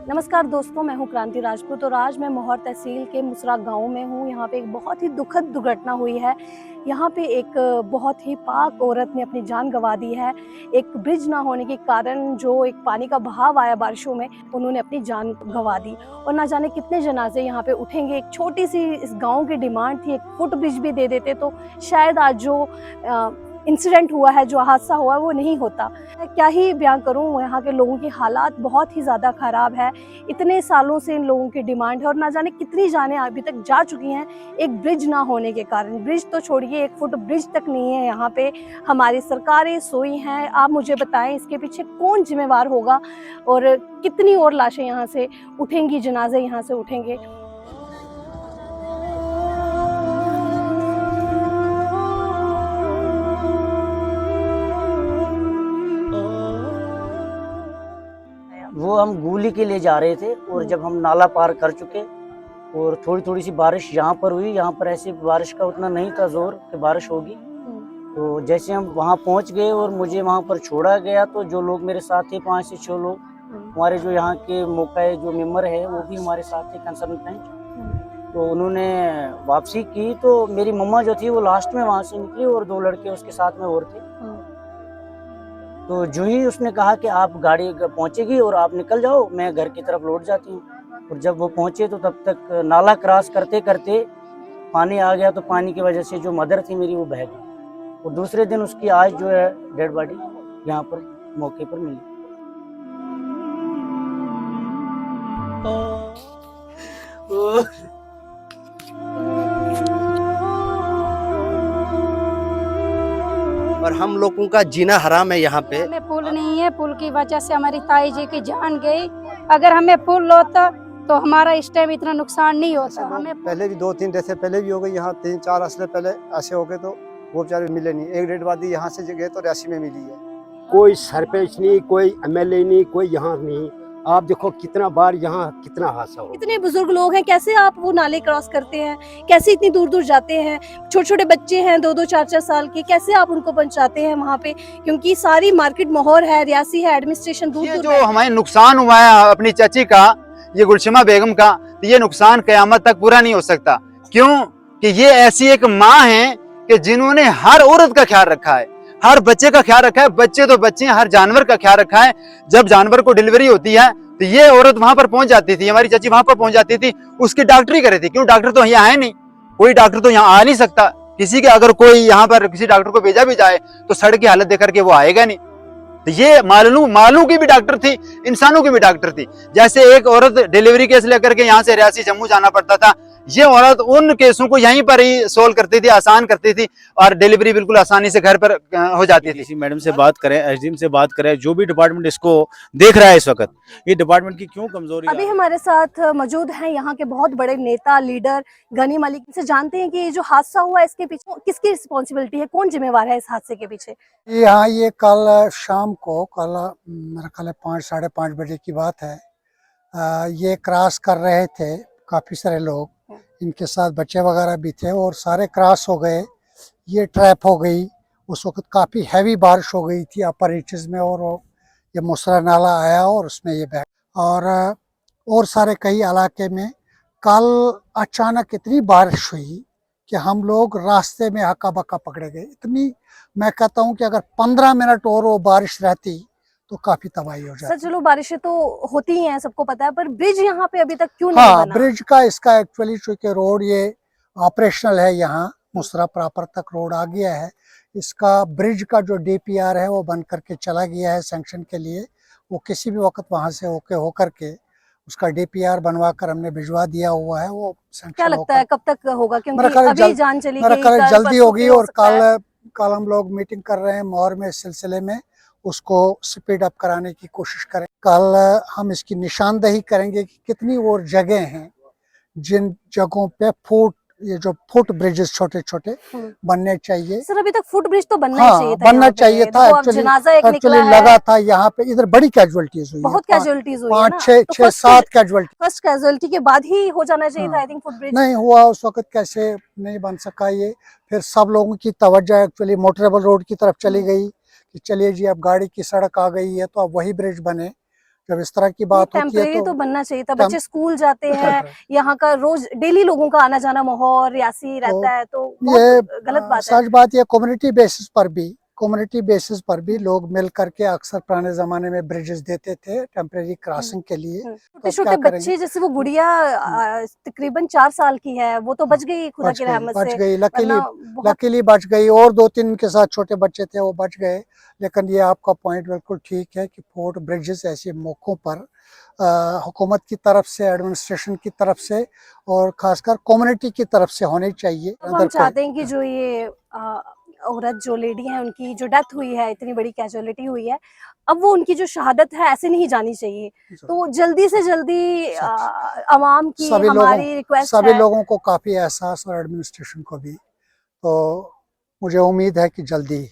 नमस्कार दोस्तों, मैं हूं क्रांति राजपूत और आज मैं मोहर तहसील के मुसरा गांव में हूं। यहाँ पे एक बहुत ही दुखद दुर्घटना हुई है। यहाँ पे एक बहुत ही पाक औरत ने अपनी जान गंवा दी है। एक ब्रिज ना होने के कारण जो एक पानी का बहाव आया बारिशों में, उन्होंने अपनी जान गंवा दी और ना जाने कितने जनाजे यहाँ पे उठेंगे। एक छोटी सी इस गाँव की डिमांड थी, एक फुट ब्रिज भी दे देते तो शायद आज जो इंसिडेंट हुआ है, जो हादसा हुआ है, वो नहीं होता। क्या ही बयान करूं, यहाँ के लोगों की हालात बहुत ही ज़्यादा ख़राब है। इतने सालों से इन लोगों की डिमांड है और ना जाने कितनी जानें अभी तक जा चुकी हैं एक ब्रिज ना होने के कारण। ब्रिज तो छोड़िए, एक फुट ब्रिज तक नहीं है यहाँ पे। हमारी सरकारें सोई हैं। आप मुझे बताएं, इसके पीछे कौन जिम्मेवार होगा और कितनी और लाशें यहाँ से उठेंगी, जनाजे यहाँ से उठेंगे। वो हम गोली के लिए जा रहे थे और जब हम नाला पार कर चुके और थोड़ी थोड़ी सी बारिश यहाँ पर हुई। यहाँ पर ऐसी बारिश का उतना नहीं था जोर कि बारिश होगी। तो जैसे हम वहाँ पहुँच गए और मुझे वहाँ पर छोड़ा गया तो जो लोग मेरे साथ थे, 5 से 6 लोग, हमारे जो यहाँ के मौका जो मेंबर है वो भी हमारे साथ थे, कंसर्न पंच। तो उन्होंने वापसी की तो मेरी मम्मा जो थी वो लास्ट में वहाँ से निकली और 2 लड़के उसके साथ में और थे। तो जो ही उसने कहा कि आप गाड़ी पहुंचेगी और आप निकल जाओ, मैं घर की तरफ लौट जाती हूँ। और जब वो पहुंचे तो तब तक नाला क्रॉस करते करते पानी आ गया। तो पानी की वजह से जो मदर थी मेरी वो बह गई और दूसरे दिन उसकी आज जो है डेड बॉडी यहाँ पर मौके पर मिली। और हम लोगों का जीना हराम है यहाँ पे। हमें पुल नहीं है, पुल की वजह से हमारी ताई जी की जान गई। अगर हमें पुल होता तो हमारा इस टाइम इतना नुकसान नहीं होता। हमें पहले भी 2-3 डेथ पहले भी हो गई यहाँ, 3-4 असले पहले ऐसे हो गए तो वो बेचारे मिले नहीं। एक डेड बॉडी यहाँ से गए तो रियासी में मिली है। कोई सरपंच नहीं, कोई एमएलए नहीं, कोई यहाँ नहीं। आप देखो कितना बार यहाँ कितना हादसा हो। इतने बुजुर्ग लोग हैं, कैसे आप वो नाले क्रॉस करते हैं? कैसे इतनी दूर दूर जाते हैं? छोटे छोटे बच्चे हैं, 2-2 4-4 साल के, कैसे आप उनको पहुंचाते हैं वहाँ पे? क्योंकि सारी मार्केट मोहर है, रियासी है, एडमिनिस्ट्रेशन दूर दूर। जो हमारे नुकसान हुआ है अपनी चाची का, ये गुलशिमा बेगम का, तो ये नुकसान कयामत तक पूरा नहीं हो सकता। क्यों कि ये ऐसी एक माँ है कि जिन्होंने हर औरत का ख्याल रखा है, हर बच्चे का ख्याल रखा है। बच्चे तो बच्चे, हर जानवर का ख्याल रखा है। जब जानवर को डिलीवरी होती है तो ये औरत वहां पर पहुंच जाती थी, हमारी चाची वहां पर पहुंच जाती थी, उसकी डॉक्टरी करे थी। क्यों? डॉक्टर तो यहाँ आए नहीं, कोई डॉक्टर तो यहाँ आ नहीं सकता। किसी के अगर कोई यहाँ पर किसी डॉक्टर को भेजा भी जाए तो सड़क की हालत देख करके वो आएगा नहीं। तो ये मालूम की भी डॉक्टर थी, इंसानों की भी डॉक्टर थी। जैसे एक औरत डिलीवरी केस लेकर के यहाँ से रियासी जम्मू जाना पड़ता था, ये औरत उन केसों को यहीं पर ही सोल्व करती थी, आसान करती थी और डिलीवरी बिल्कुल आसानी से घर पर हो जाती थी। किसी मैडम से बात करें, एसडीएम से बात करें, जो भी डिपार्टमेंट इसको देख रहा है इस वक्त, ये डिपार्टमेंट की क्यों कमजोरी है। अभी हमारे साथ मौजूद हैं यहाँ के बहुत बड़े नेता, लीडर गनी मलिक से। जानते हैं कि ये जो हादसा हुआ, इसके पीछे किसकी रिस्पॉन्सिबिलिटी है, कौन जिम्मेवार है इस हादसे के पीछे? यहाँ ये कल शाम को, कल मेरा ख्याल है 5-5:30 बजे की बात है। ये क्रॉस कर रहे थे काफ़ी सारे लोग, इनके साथ बच्चे वगैरह भी थे और सारे क्रॉस हो गए। ये ट्रैप हो गई। उस वक्त काफ़ी हैवी बारिश हो गई थी अपर रीचेस में और ये मुसरा नाला आया और उसमें ये बैग और सारे कई इलाके में कल अचानक इतनी बारिश हुई कि हम लोग रास्ते में हक्का बक्का पकड़े गए। इतनी, मैं कहता हूँ कि अगर 15 मिनट और वो बारिश रहती तो काफी तबाही हो जाती। सर चलो, बारिशें तो होती ही हैं, सबको पता है, पर ब्रिज यहाँ पे अभी तक क्यों नहीं बना? ब्रिज का इसका एक्चुअली चूंकि रोड ये ऑपरेशनल है, यहाँ मुसरा प्रॉपर तक रोड आ गया है। इसका ब्रिज का जो डीपीआर है वो बन करके चला गया है सैंक्शन के लिए। वो किसी भी वक्त वहाँ से होकर के उसका डीपीआर बनवा कर हमने भिजवा दिया हुआ है। वो क्या सैंक्शन लगता है कब तक होगा, क्योंकि मेरा ख्याल है अभी जान चली मेरा गई, ख्याल है कल जल्दी परसों होगी। फिर हो और सकता है। कल हम लोग मीटिंग कर रहे हैं मोहर में, इस सिलसिले में उसको स्पीड अप कराने की कोशिश करें। कल हम इसकी निशानदेही करेंगे कि कितनी और जगह हैं जिन जगहों पे ये जो फुट ब्रिजेस छोटे छोटे बनने चाहिए। सर अभी तक फुट ब्रिज तो बनना ही हाँ, चाहिए था, बनना यहाँ पे। चाहिए था। देखो, अब जनाजा एक निकला एक्चुअली है, लगा था यहाँ पे, इधर बड़ी कैजुअलिटीज हुई बहुत है, कैजुअलिटीज हुई है ना, 5 तो 6 7 कैजुअलिटी। फर्स्ट कैजुअलिटी के बाद ही हो जाना चाहिए था हाँ, आई थिंक फुट ब्रिज। नहीं हुआ उस वक्त, कैसे नहीं बन सका ये। फिर सब लोगों की तवज्जो एक्चुअली मोटरेबल रोड की तरफ चली गई कि चलिए जी अब गाड़ी की सड़क आ गई है तो अब वही ब्रिज बने। जब इस तरह की बात होती है टेम्परेरी तो बनना चाहिए था, बच्चे स्कूल जाते हैं, टेम्परेरी। यहाँ का रोज डेली लोगों का आना जाना माहौल रियासी रहता है, तो ये बहुत गलत बात है। सच बात, ये कम्युनिटी बेसिस पर भी लोग मिल करके अक्सर पुराने जमाने में ब्रिजेस देते थे टेम्परेरी क्रॉसिंग के लिए। छोटे छोटे बच्चे, जैसे वो गुड़िया तकरीबन 4 साल की है, वो तो बच गई खुदा की रहमत बच से, गई, वरना बहुत लकीली बच गई। और 2-3 के साथ छोटे बच्चे थे, वो बच गए। लेकिन ये आपका पॉइंट बिल्कुल ठीक है कि फुट ब्रिजेस ऐसे मौकों पर हुकूमत की तरफ से, एडमिनिस्ट्रेशन की तरफ से और खासकर कम्युनिटी की तरफ से होने चाहिए। अब हम चाहते हैं कि जो ये औरत, जो लेडी है, उनकी जो डेथ हुई है, इतनी बड़ी कैजुअलिटी हुई है, अब वो उनकी जो शहादत है ऐसे नहीं जानी चाहिए। तो जल्दी से जल्दी आवाम की हमारी रिक्वेस्ट सभी है, लोगों को काफी एहसास, और एडमिनिस्ट्रेशन को भी। तो मुझे उम्मीद है कि जल्दी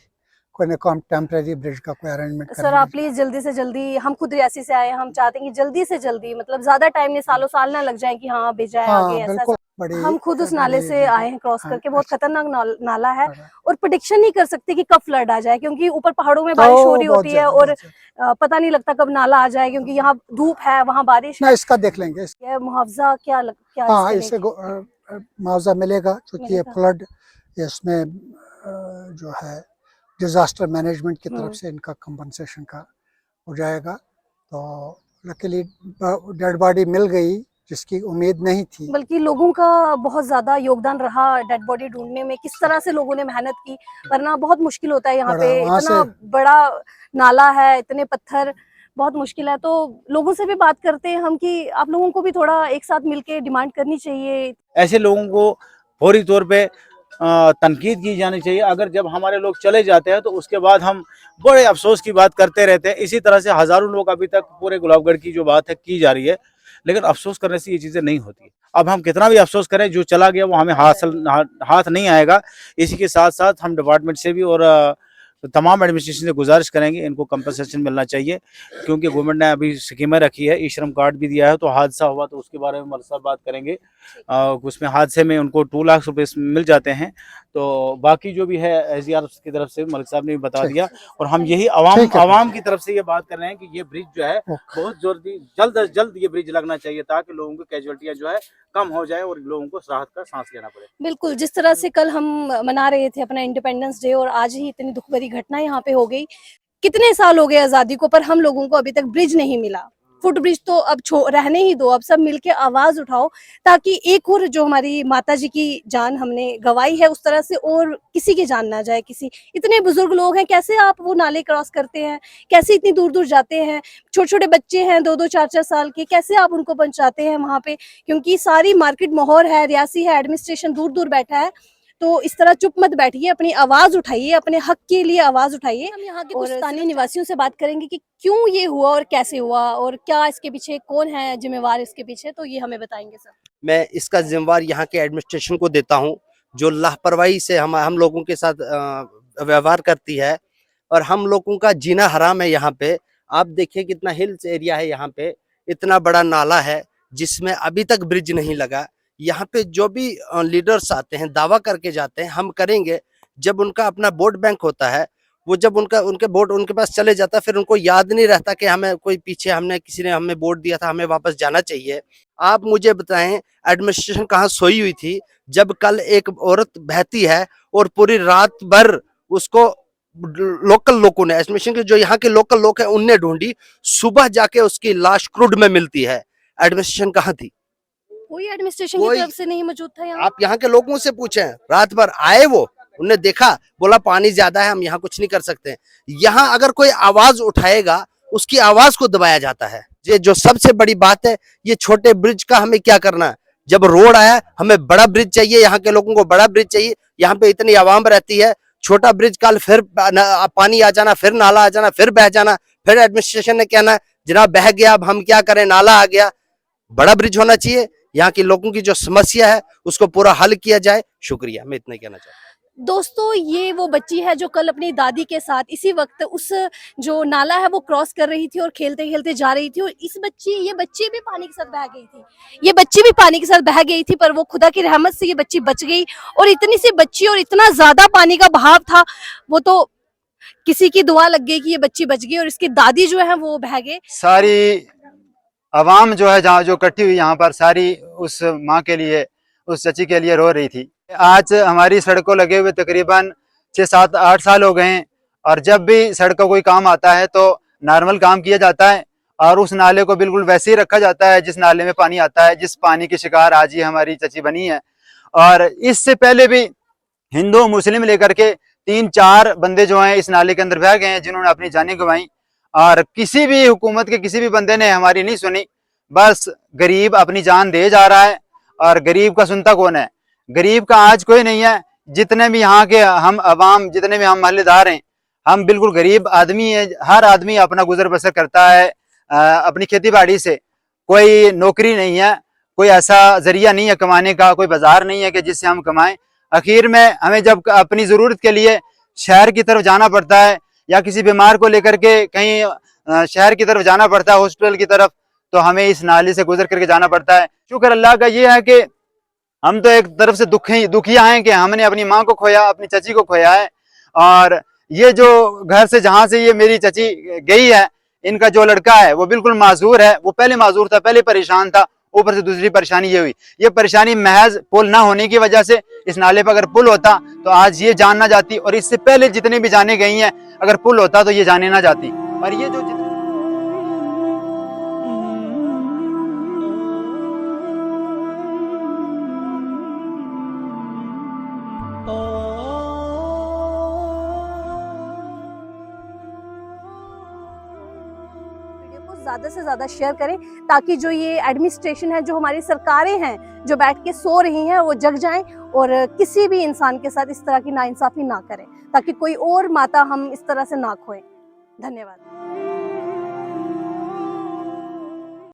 कोई ना कोई हम टेम्परेरी ब्रिज का कोई अरेंजमेंट करेंगे। सर आप प्लीज जल्दी से जल्दी, हम खुद रियासी से आए हैं, हम चाहते हैं कि जल्दी से जल्दी, मतलब ज्यादा टाइम नहीं, सालों साल ना लग जाए कि हाँ भेजा है आगे, ऐसा हम खुद उस नाले से आए हैं क्रॉस करके, बहुत खतरनाक नाला है, और प्रेडिक्शन नहीं कर सकते कि कब फ्लड आ जाए, क्योंकि ऊपर पहाड़ों में बारिश हो रही होती है और पता नहीं लगता कब नाला आ जाए, क्योंकि यहाँ धूप है, वहाँ बारिश है। इसका देख लेंगे। मुआवजा क्या हाँ, इससे मुआवजा मिलेगा, क्योंकि ये फ्लड, इसमें जो है डिजास्टर मैनेजमेंट की तरफ से इनका कंपनसेशन का हो जाएगा। तो लकीली डेड बॉडी मिल गई, जिसकी उम्मीद नहीं थी। बल्कि लोगों का बहुत ज्यादा योगदान रहा डेड बॉडी ढूंढने में, किस तरह से लोगों ने मेहनत की, वरना बहुत मुश्किल होता है यहाँ पे, इतना बड़ा नाला है, इतने पत्थर, बहुत मुश्किल है। तो लोगों से भी बात करते हैं हम कि आप लोगों को भी थोड़ा एक साथ मिलके डिमांड करनी चाहिए। ऐसे लोगों को फौरी तौर पे तनकीद की जानी चाहिए। अगर जब हमारे लोग चले जाते हैं तो उसके बाद हम बड़े अफसोस की बात करते रहते हैं। इसी तरह से हजारों लोग अभी तक पूरे गुलाबगढ़ की जो बात है की जा रही है, लेकिन अफसोस करने से ये चीजें नहीं होती। अब हम कितना भी अफसोस करें, जो चला गया वो हमें हाथ नहीं आएगा। इसी के साथ साथ हम डिपार्टमेंट से भी और तमाम एडमिनिस्ट्रेशन से गुजारिश करेंगे, इनको कंपनसेशन मिलना चाहिए, क्योंकि गवर्नमेंट ने अभी स्कीमें रखी है, ई श्रम कार्ड भी दिया है। तो हादसा हुआ तो उसके बारे में मरसद बात करेंगे। उसमें हादसे में उनको 2 लाख रुपए मिल जाते हैं। तो बाकी जो भी है SDR की तरफ से मलिक साहब ने भी बता दिया, और हम यही आवाम की तरफ से ये बात कर रहे हैं कि ये ब्रिज जो है बहुत जल्द से जल्द ये ब्रिज लगना चाहिए, ताकि लोगों की कैजुअलिटियां जो है कम हो जाए और लोगों को राहत का सांस लेना पड़े। बिल्कुल, जिस तरह से कल हम मना रहे थे अपना इंडिपेंडेंस डे और आज ही इतनी दुख भरी घटना यहाँ पे हो गई। कितने साल हो गए आजादी को, पर हम लोगों को अभी तक ब्रिज नहीं मिला। फुट ब्रिज तो अब रहने ही दो, अब सब मिलके आवाज उठाओ, ताकि एक और जो हमारी माता जी की जान हमने गवाई है, उस तरह से और किसी की जान ना जाए। किसी, इतने बुजुर्ग लोग हैं, कैसे आप वो नाले क्रॉस करते हैं, कैसे इतनी दूर दूर जाते हैं, छोटे छोटे बच्चे हैं 2-2 4-4 साल के, कैसे आप उनको पहुंचाते हैं वहां पे, क्योंकि सारी मार्केट माहौल है, रियासी है, एडमिनिस्ट्रेशन दूर दूर बैठा है। तो इस तरह चुप मत बैठिए, अपनी आवाज उठाइए, अपने हक के लिए आवाज उठाइए। हम यहाँ के कुछ स्थानीय निवासियों से बात करेंगे कि क्यों ये हुआ और कैसे हुआ, और क्या इसके पीछे, कौन है जिम्मेवार इसके पीछे, तो ये हमें बताएंगे सर। मैं इसका जिम्मेवार यहाँ के एडमिनिस्ट्रेशन को देता हूँ, जो लापरवाही से हम लोगों के साथ व्यवहार करती है, और हम लोगों का जीना हराम है यहाँ पे। आप देखिए कितना हिल्स एरिया है, यहाँ पे इतना बड़ा नाला है जिसमें अभी तक ब्रिज नहीं लगा। यहाँ पे जो भी लीडर्स आते हैं दावा करके जाते हैं हम करेंगे, जब उनका अपना वोट बैंक होता है, वो जब उनके वोट उनके पास चले जाता है, फिर उनको याद नहीं रहता कि हमें कोई पीछे किसी ने हमें वोट दिया था, हमें वापस जाना चाहिए। आप मुझे बताएं, एडमिनिस्ट्रेशन कहाँ सोई हुई थी जब कल एक औरत बहती है और पूरी रात भर उसको लोकल लोगों ने, एडमिनिस्ट्रेशन के जो यहाँ के लोकल लोग हैं उनने ढूंढी, सुबह जाके उसकी लाश क्रूड में मिलती है। एडमिनिस्ट्रेशन कहाँ थी? कोई एडमिनिस्ट्रेशन की तरफ से नहीं मौजूद था यहाँ। आप यहाँ के लोगों से पूछें, रात भर आए वो, उन्हें देखा, बोला पानी ज्यादा है, हम यहाँ कुछ नहीं कर सकते। यहाँ अगर कोई आवाज उठाएगा उसकी आवाज को दबाया जाता है। ये जो सबसे बड़ी बात है, ये छोटे ब्रिज का हमें क्या करना है। जब रोड आया, हमें बड़ा ब्रिज चाहिए, यहाँ के लोगों को बड़ा ब्रिज चाहिए। यहाँ पे इतनी आवाम रहती है, छोटा ब्रिज कल फिर पानी आ जाना, फिर नाला आ जाना, फिर बह जाना, फिर एडमिनिस्ट्रेशन ने कहना जनाब बह गया, अब हम क्या करें, नाला आ गया। बड़ा ब्रिज होना चाहिए, यहाँ के लोगों की जो समस्या है उसको पूरा हल किया जाए। शुक्रिया, मैं इतना कहना चाहता हूँ। दोस्तों, ये वो बच्ची है जो कल अपनी दादी के साथ इसी वक्त उस जो नाला है वो क्रॉस कर रही थी और खेलते खेलते जा रही थी, और ये बच्ची भी पानी के साथ बह गई थी। ये बच्ची भी पानी के साथ बह गई थी, पर वो खुदा की रहमत से ये बच्ची बच गई। और इतनी सी बच्ची और इतना ज्यादा पानी का बहाव था, वो तो किसी की दुआ लग गई कि ये बच्ची बच गई, और इसकी दादी जो है वो बह गए। सारी आवाम जो है जहाँ जो इकट्ठी हुई यहाँ पर, सारी उस माँ के लिए, उस चची के लिए रो रही थी। आज हमारी सड़कों लगे हुए तकरीबन 6, 7, 8 साल हो गए हैं, और जब भी सड़क का कोई काम आता है तो नॉर्मल काम किया जाता है, और उस नाले को बिल्कुल वैसे ही रखा जाता है जिस नाले में पानी आता है, जिस पानी की शिकार आज ही हमारी चची बनी है। और इससे पहले भी हिंदू मुस्लिम लेकर के 3-4 बंदे जो हैं इस नाले के अंदर बह गए हैं, जिन्होंने अपनी जानें गंवाई, और किसी भी हुकूमत के किसी भी बंदे ने हमारी नहीं सुनी। बस गरीब अपनी जान दे जा रहा है, और गरीब का सुनता कौन है। गरीब का आज कोई नहीं है। जितने भी यहाँ के हम अवाम, जितने भी हम महल्लेदार हैं, हम बिल्कुल गरीब आदमी हैं। हर आदमी अपना गुजर बसर करता है अपनी खेती बाड़ी से। कोई नौकरी नहीं है, कोई ऐसा जरिया नहीं है कमाने का, कोई बाजार नहीं है कि जिससे हम कमाएं। आखिर में हमें जब अपनी ज़रूरत के लिए शहर की तरफ जाना पड़ता है, या किसी बीमार को लेकर के कहीं शहर की तरफ जाना पड़ता है, हॉस्पिटल की तरफ, तो हमें इस नाले से गुजर करके जाना पड़ता है। शुक्र अल्लाह का ये है कि हम तो एक तरफ से दुखिया हैं कि हमने अपनी माँ को खोया, अपनी चची को खोया है। और ये जो घर से जहाँ से ये मेरी चची गई है, इनका जो लड़का है वो बिल्कुल माजूर है। वो पहले माजूर था, पहले परेशान था, ऊपर से दूसरी परेशानी ये हुई। ये परेशानी महज पुल ना होने की वजह से, इस नाले पर अगर पुल होता तो आज ये जान ना जाती, और इससे पहले जितने भी जाने गई हैं, अगर पुल होता तो ये जाने ना जाती। और ये जो ज़्यादा से ज़्यादा शेयर करें, ताकि जो ये एडमिनिस्ट्रेशन है, जो हमारी सरकारें हैं जो बैठ के सो रही हैं, वो जग जाएं और किसी भी इंसान के साथ इस तरह की नाइंसाफ़ी ना करें, ताकि कोई और माता हम इस तरह से ना खोएं। धन्यवाद।